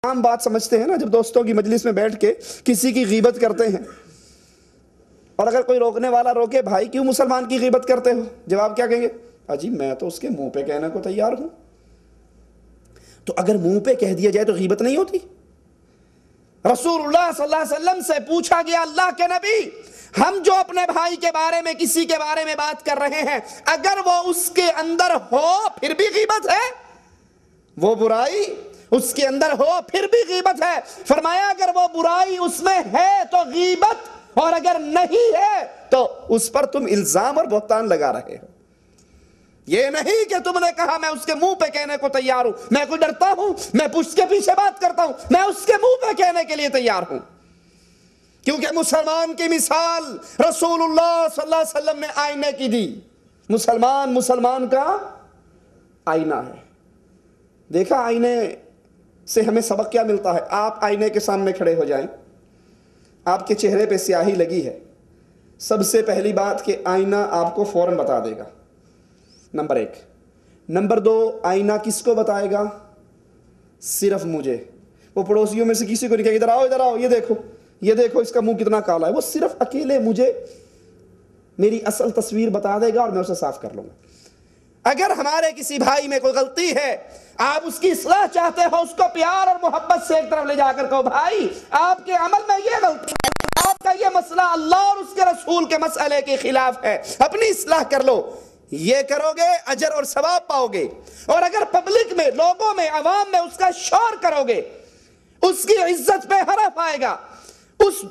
عام بات سمجھتے ہیں نا، جب دوستوں کی مجلس میں بیٹھ کے کسی کی غیبت کرتے ہیں اور اگر کوئی روکنے والا روکے، بھائی کیوں مسلمان کی غیبت کرتے ہو؟ جواب کیا کہیں گے؟ اجی میں تو اس کے منہ پہ کہنے کو تیار ہوں۔ تو اگر منہ پہ کہہ دیا جائے تو غیبت نہیں ہوتی؟ رسول اللہ صلی اللہ علیہ وسلم سے پوچھا گیا، اللہ کے نبی، ہم جو اپنے بھائی کے بارے میں کسی کے بارے میں بات کر رہے ہیں، اگر وہ اس کے اندر ہو پھر بھی غیبت ہے؟ وہ برائی اس کے اندر ہو پھر بھی غیبت ہے؟ فرمایا اگر وہ برائی اس میں ہے تو غیبت، اور اگر نہیں ہے تو اس پر تم الزام اور بہتان لگا رہے ہو۔ یہ نہیں کہ تم نے کہا میں اس کے منہ پہ کہنے کو تیار ہوں، میں کوئی ڈرتا ہوں، میں پشت کے پیچھے بات کرتا ہوں، میں اس کے منہ پہ کہنے کے لیے تیار ہوں۔ کیونکہ مسلمان کی مثال رسول اللہ صلی اللہ علیہ وسلم نے آئینے کی دی۔ مسلمان کا آئینہ ہے۔ دیکھا آئینے سے ہمیں سبق کیا ملتا ہے؟ آپ آئینے کے سامنے کھڑے ہو جائیں، آپ کے چہرے پہ سیاہی لگی ہے، سب سے پہلی بات کہ آئینہ آپ کو فوراً بتا دے گا، نمبر 1۔ نمبر 2، آئینہ کس کو بتائے گا؟ صرف مجھے۔ وہ پڑوسیوں میں سے کسی کو نہیں کہے ادھر آؤ، یہ دیکھو اس کا منہ کتنا کالا ہے۔ وہ صرف اکیلے مجھے میری اصل تصویر بتا دے گا اور میں اسے صاف کر لوں گا۔ اگر ہمارے کسی بھائی میں کوئی غلطی ہے، آپ اس کی اصلاح چاہتے ہو، اس کو پیار اور محبت سے ایک طرف لے جا کر کہو، بھائی آپ کے عمل میں یہ غلطی ہے، آپ کا یہ مسئلہ اللہ اور اس کے رسول کے مسئلے کے خلاف ہے، اپنی اصلاح کر لو۔ یہ کرو گے اجر اور ثواب پاؤ گے۔ اور اگر پبلک میں، لوگوں میں، عوام میں اس کا شور کرو گے، اس کی عزت پہ حرف آئے گا، اس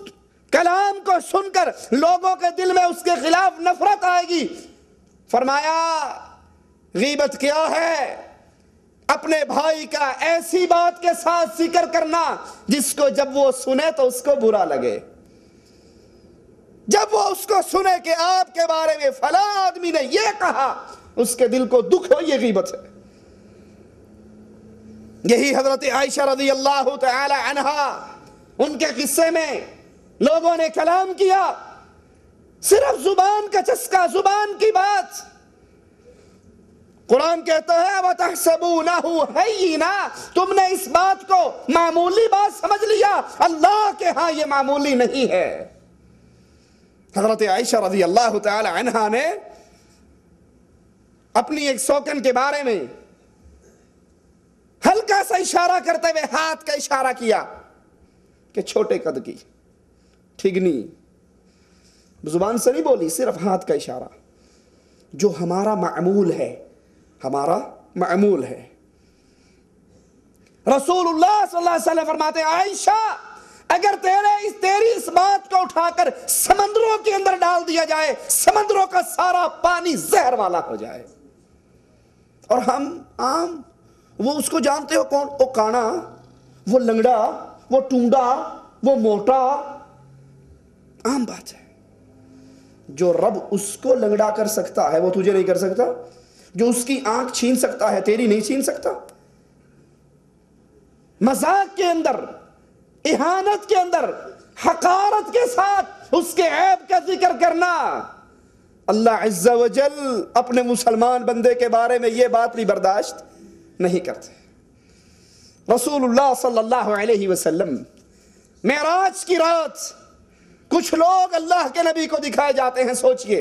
کلام کو سن کر لوگوں کے دل میں اس کے خلاف نفرت آئے گی۔ فرمایا غیبت کیا ہے؟ اپنے بھائی کا ایسی بات کے ساتھ ذکر کرنا جس کو جب وہ سنے تو اس کو برا لگے۔ جب وہ اس کو سنے کہ آپ کے بارے میں فلاں آدمی نے یہ کہا، اس کے دل کو دکھ ہو، یہ غیبت ہے۔ یہی حضرت عائشہ رضی اللہ تعالی عنہا، ان کے قصے میں لوگوں نے کلام کیا، صرف زبان کا چسکا، زبان کی بات۔ قرآن کہتا ہے وَتَحْسَبُونَهُ هَيِّنًا، تم نے اس بات کو معمولی بات سمجھ لیا، اللہ کے ہاں یہ معمولی نہیں ہے۔ حضرت عائشہ رضی اللہ تعالی عنہا نے اپنی ایک سوکن کے بارے میں ہلکا سا اشارہ کرتے ہوئے ہاتھ کا اشارہ کیا کہ چھوٹے قد کی، ٹھگنی، زبان سے نہیں بولی، صرف ہاتھ کا اشارہ، جو ہمارا معمول ہے، رسول اللہ صلی اللہ علیہ وسلم فرماتے ہیں عائشہ اگر تیری اس بات کو اٹھا کر سمندروں کے اندر ڈال دیا جائے، سمندروں کا سارا پانی زہر والا ہو جائے۔ اور ہم عام، وہ اس کو جانتے ہو کون؟ وہ کانا، وہ لنگڑا، وہ ٹونڈا، وہ موٹا، عام بات ہے۔ جو رب اس کو لنگڑا کر سکتا ہے وہ تجھے نہیں کر سکتا؟ جو اس کی آنکھ چھین سکتا ہے تیری نہیں چھین سکتا؟ مذاق کے اندر، اہانت کے اندر، حقارت کے ساتھ اس کے عیب کا ذکر کرنا، اللہ عز و جل اپنے مسلمان بندے کے بارے میں یہ بات بھی برداشت نہیں کرتے۔ رسول اللہ صلی اللہ علیہ وسلم معراج کی رات کچھ لوگ اللہ کے نبی کو دکھائے جاتے ہیں۔ سوچئے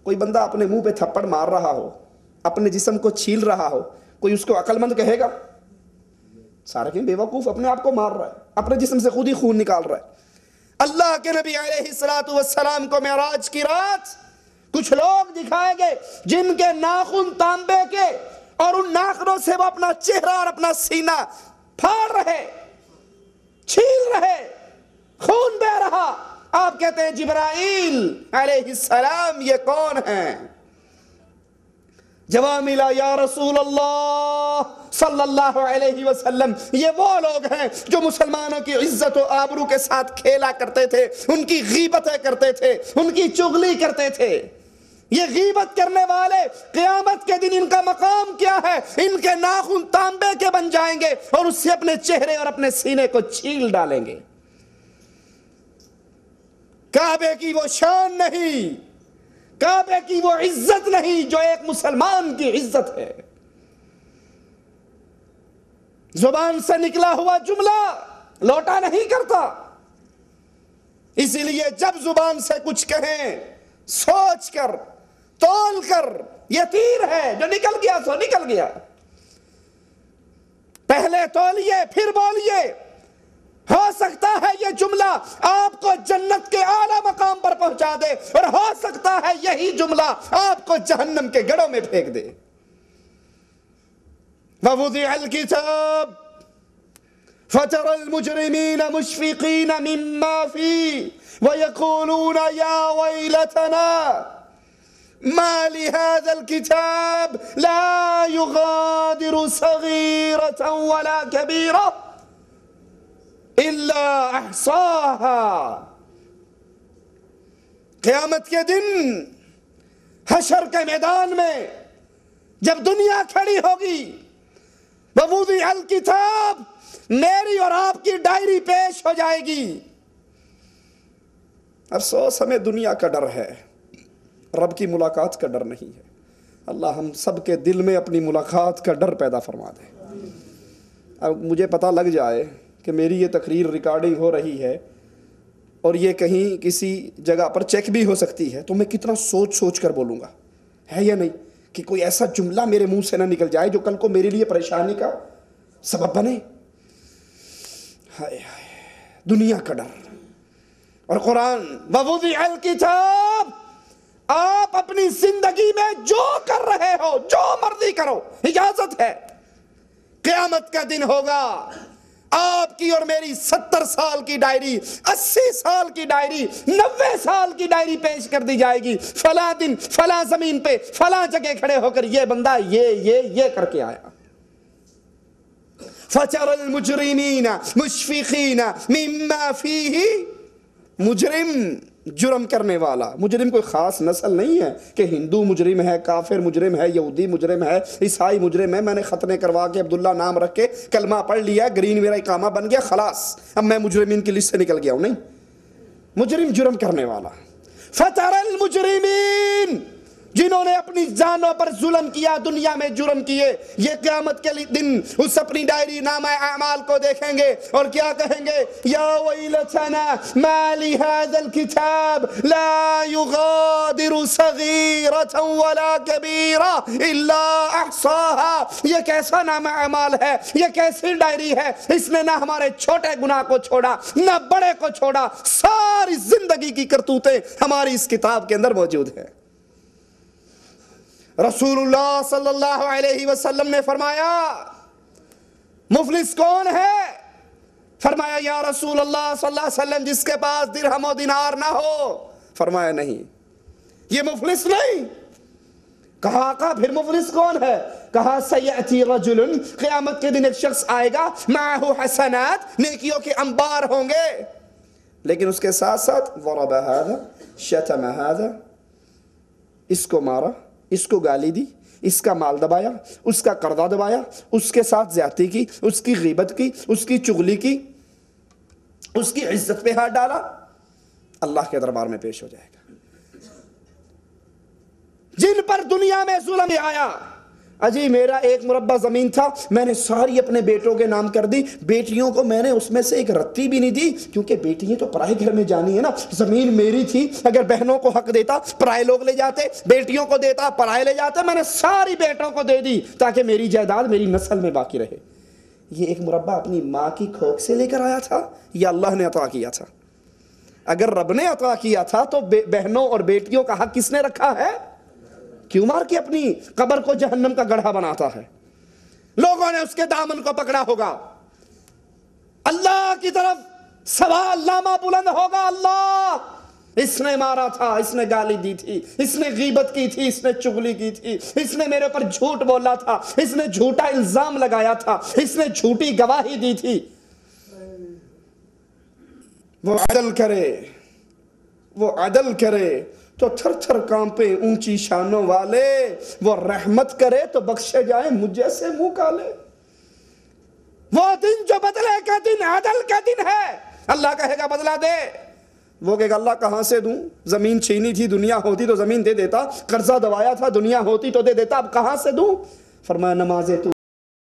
کوئی بندہ اپنے منہ پہ تھپڑ مار رہا ہو، اپنے جسم کو چھیل رہا ہو، کوئی اس کو عقل مند کہے گا؟ سارے کہیں بے وقوف، اپنے آپ کو مار رہا ہے، اپنے جسم سے خود ہی خون نکال رہا ہے۔ اللہ کے نبی علیہ السلام کو معراج کی رات کچھ لوگ دکھائے گئے جن کے ناخن تانبے کے، اور ان ناخنوں سے وہ اپنا چہرہ اور اپنا سینہ پھاڑ رہے، چھیل رہے، خون بہ رہا۔ آپ کہتے ہیں جبرائیل علیہ السلام یہ کون ہیں؟ جواب ملا یا رسول اللہ صلی اللہ علیہ وسلم یہ وہ لوگ ہیں جو مسلمانوں کی عزت و آبرو کے ساتھ کھیلا کرتے تھے، ان کی غیبتیں کرتے تھے، ان کی چغلی کرتے تھے۔ یہ غیبت کرنے والے قیامت کے دن ان کا مقام کیا ہے؟ ان کے ناخن تانبے کے بن جائیں گے اور اس سے اپنے چہرے اور اپنے سینے کو چھیل ڈالیں گے۔ کعبے کی وہ شان نہیں، کعبے کی وہ عزت نہیں جو ایک مسلمان کی عزت ہے۔ زبان سے نکلا ہوا جملہ لوٹا نہیں کرتا، اسی لیے جب زبان سے کچھ کہیں سوچ کر تول کر، یہ تیر ہے جو نکل گیا سو نکل گیا، پہلے تولیے پھر بولیے، ہو سکتا ہے یہ جملہ آپ کو جنت کے اعلیٰ مقام پر پہنچا دے، اور ہو سکتا ہے یہی جملہ آپ کو جہنم کے گڑھوں میں پھینک دے۔ وَوُضِعَ الْكِتَابُ فَتَرَى الْمُجْرِمِينَ مُشْفِقِينَ مِمَّا فِيهِ وَيَقُولُونَ يَا وَيْلَتَنَا مَا لِهَذَا الْكِتَابِ لَا يُغَادِرُ صَغِيرَةً وَلَا كَبِيرَةً إِلَّا أَحْصَاهَا۔ قیامت کے دن حشر کے میدان میں جب دنیا کھڑی ہوگی، وَوُضِعَ الْكِتَابُ، میری اور آپ کی ڈائری پیش ہو جائے گی۔ افسوس ہمیں دنیا کا ڈر ہے، رب کی ملاقات کا ڈر نہیں ہے۔ اللہ ہم سب کے دل میں اپنی ملاقات کا ڈر پیدا فرما دے۔ اب مجھے پتہ لگ جائے کہ میری یہ تقریر ریکارڈنگ ہو رہی ہے اور یہ کہیں کسی جگہ پر چیک بھی ہو سکتی ہے، تو میں کتنا سوچ سوچ کر بولوں گا، ہے یا نہیں؟ کہ کوئی ایسا جملہ میرے منہ سے نہ نکل جائے جو کل کو میرے لیے پریشانی کا سبب بنے۔ ہائے ہائے، دنیا کا ڈر۔ اور قرآن وَوُضِعَ الْكِتَابُ، آپ اپنی زندگی میں جو کر رہے ہو، جو مرضی کرو، اجازت ہے۔ قیامت کا دن ہوگا، آپ کی اور میری 70 سال کی ڈائری، 80 سال کی ڈائری، 90 سال کی ڈائری پیش کر دی جائے گی۔ فلاں دن فلاں زمین پہ فلاں جگہ کھڑے ہو کر یہ بندہ یہ کر کے آیا۔ فَتَرَى الْمُجْرِمِينَ مُشْفِقِينَ مِمَّا فِيهِ، مجرم، جرم کرنے والا۔ مجرم کوئی خاص نسل نہیں ہے کہ ہندو مجرم ہے، کافر مجرم ہے، یہودی مجرم ہے، عیسائی مجرم ہے، میں نے ختنے کروا کے عبداللہ نام رکھ کے کلمہ پڑھ لیا، گرین میرا اقامہ بن گیا، خلاص اب میں مجرمین کی لسٹ سے نکل گیا ہوں۔ نہیں، مجرم جرم کرنے والا۔ فَتَرَى الْمُجْرِمِينَ، جنہوں نے اپنی جانوں پر ظلم کیا، دنیا میں جرم کیے، یہ قیامت کے دن اس اپنی ڈائری نامہ اعمال کو دیکھیں گے اور کیا کہیں گے؟ یا ویلتنا ما لہذا الکتاب لا یغادر صغیرۃ ولا کبیرہ الا احصاها۔ یہ کیسا نامہ اعمال ہے، یہ کیسی ڈائری ہے، اس نے نہ ہمارے چھوٹے گناہ کو چھوڑا نہ بڑے کو چھوڑا، ساری زندگی کی کرتوتیں ہماری اس کتاب کے اندر موجود ہیں۔ رسول اللہ صلی اللہ علیہ وسلم نے فرمایا مفلس کون ہے؟ فرمایا یا رسول اللہ صلی اللہ علیہ وسلم جس کے پاس درہم و دینار نہ ہو۔ فرمایا نہیں، یہ مفلس نہیں۔ کہا آقا پھر مفلس کون ہے؟ کہا سیأتی رجل، قیامت کے دن ایک شخص آئے گا، معہ حسنات، نیکیوں کے انبار ہوں گے، لیکن اس کے ساتھ ساتھ ضرب هذا شتم هذا، اس کو مارا، اس کو گالی دی، اس کا مال دبایا، اس کا قرضہ دبایا، اس کے ساتھ زیادتی کی، اس کی غیبت کی، اس کی چغلی کی، اس کی عزت پہ ہاتھ ڈالا، اللہ کے دربار میں پیش ہو جائے گا۔ جن پر دنیا میں ظلم آیا، اجی میرا ایک مربع زمین تھا، میں نے ساری اپنے بیٹوں کے نام کر دی، بیٹیوں کو میں نے اس میں سے ایک رتی بھی نہیں دی، کیونکہ بیٹیاں تو پرائے گھر میں جانی ہے نا، زمین میری تھی، اگر بہنوں کو حق دیتا پرائے لوگ لے جاتے، بیٹیوں کو دیتا پرائے لے جاتے، میں نے ساری بیٹوں کو دے دی تاکہ میری جائیداد میری نسل میں باقی رہے۔ یہ ایک مربع اپنی ماں کی کھوک سے لے کر آیا تھا یا اللہ نے عطا کیا تھا؟ اگر رب نے عطا کیا تھا تو بہنوں اور بیٹیوں کا حق کس نے رکھا ہے؟ کیوں مار کے اپنی قبر کو جہنم کا گڑھا بناتا ہے؟ لوگوں نے اس کے دامن کو پکڑا ہوگا، اللہ کی طرف سوال نامہ بلند ہوگا، اللہ اس نے مارا تھا، اس نے گالی دی تھی، اس نے غیبت کی تھی، اس نے چغلی کی تھی، اس نے میرے اوپر جھوٹ بولا تھا، اس نے جھوٹا الزام لگایا تھا، اس نے جھوٹی گواہی دی تھی۔ وہ عدل کرے، وہ عدل کرے تو تھر تھر کانپے اونچی شانوں والے، وہ رحمت کرے تو بخشے جائیں مجھ جیسے منہ کالے۔ وہ دن جو بدلے کا دن عدل کا دن ہے، اللہ کہے گا بدلہ دے، وہ کہے گا اللہ کہاں سے دوں؟ زمین چھینی تھی، دنیا ہوتی تو زمین دے دیتا، قرضہ دوایا تھا، دنیا ہوتی تو دے دیتا، اب کہاں سے دوں؟ فرمایا نمازیں تو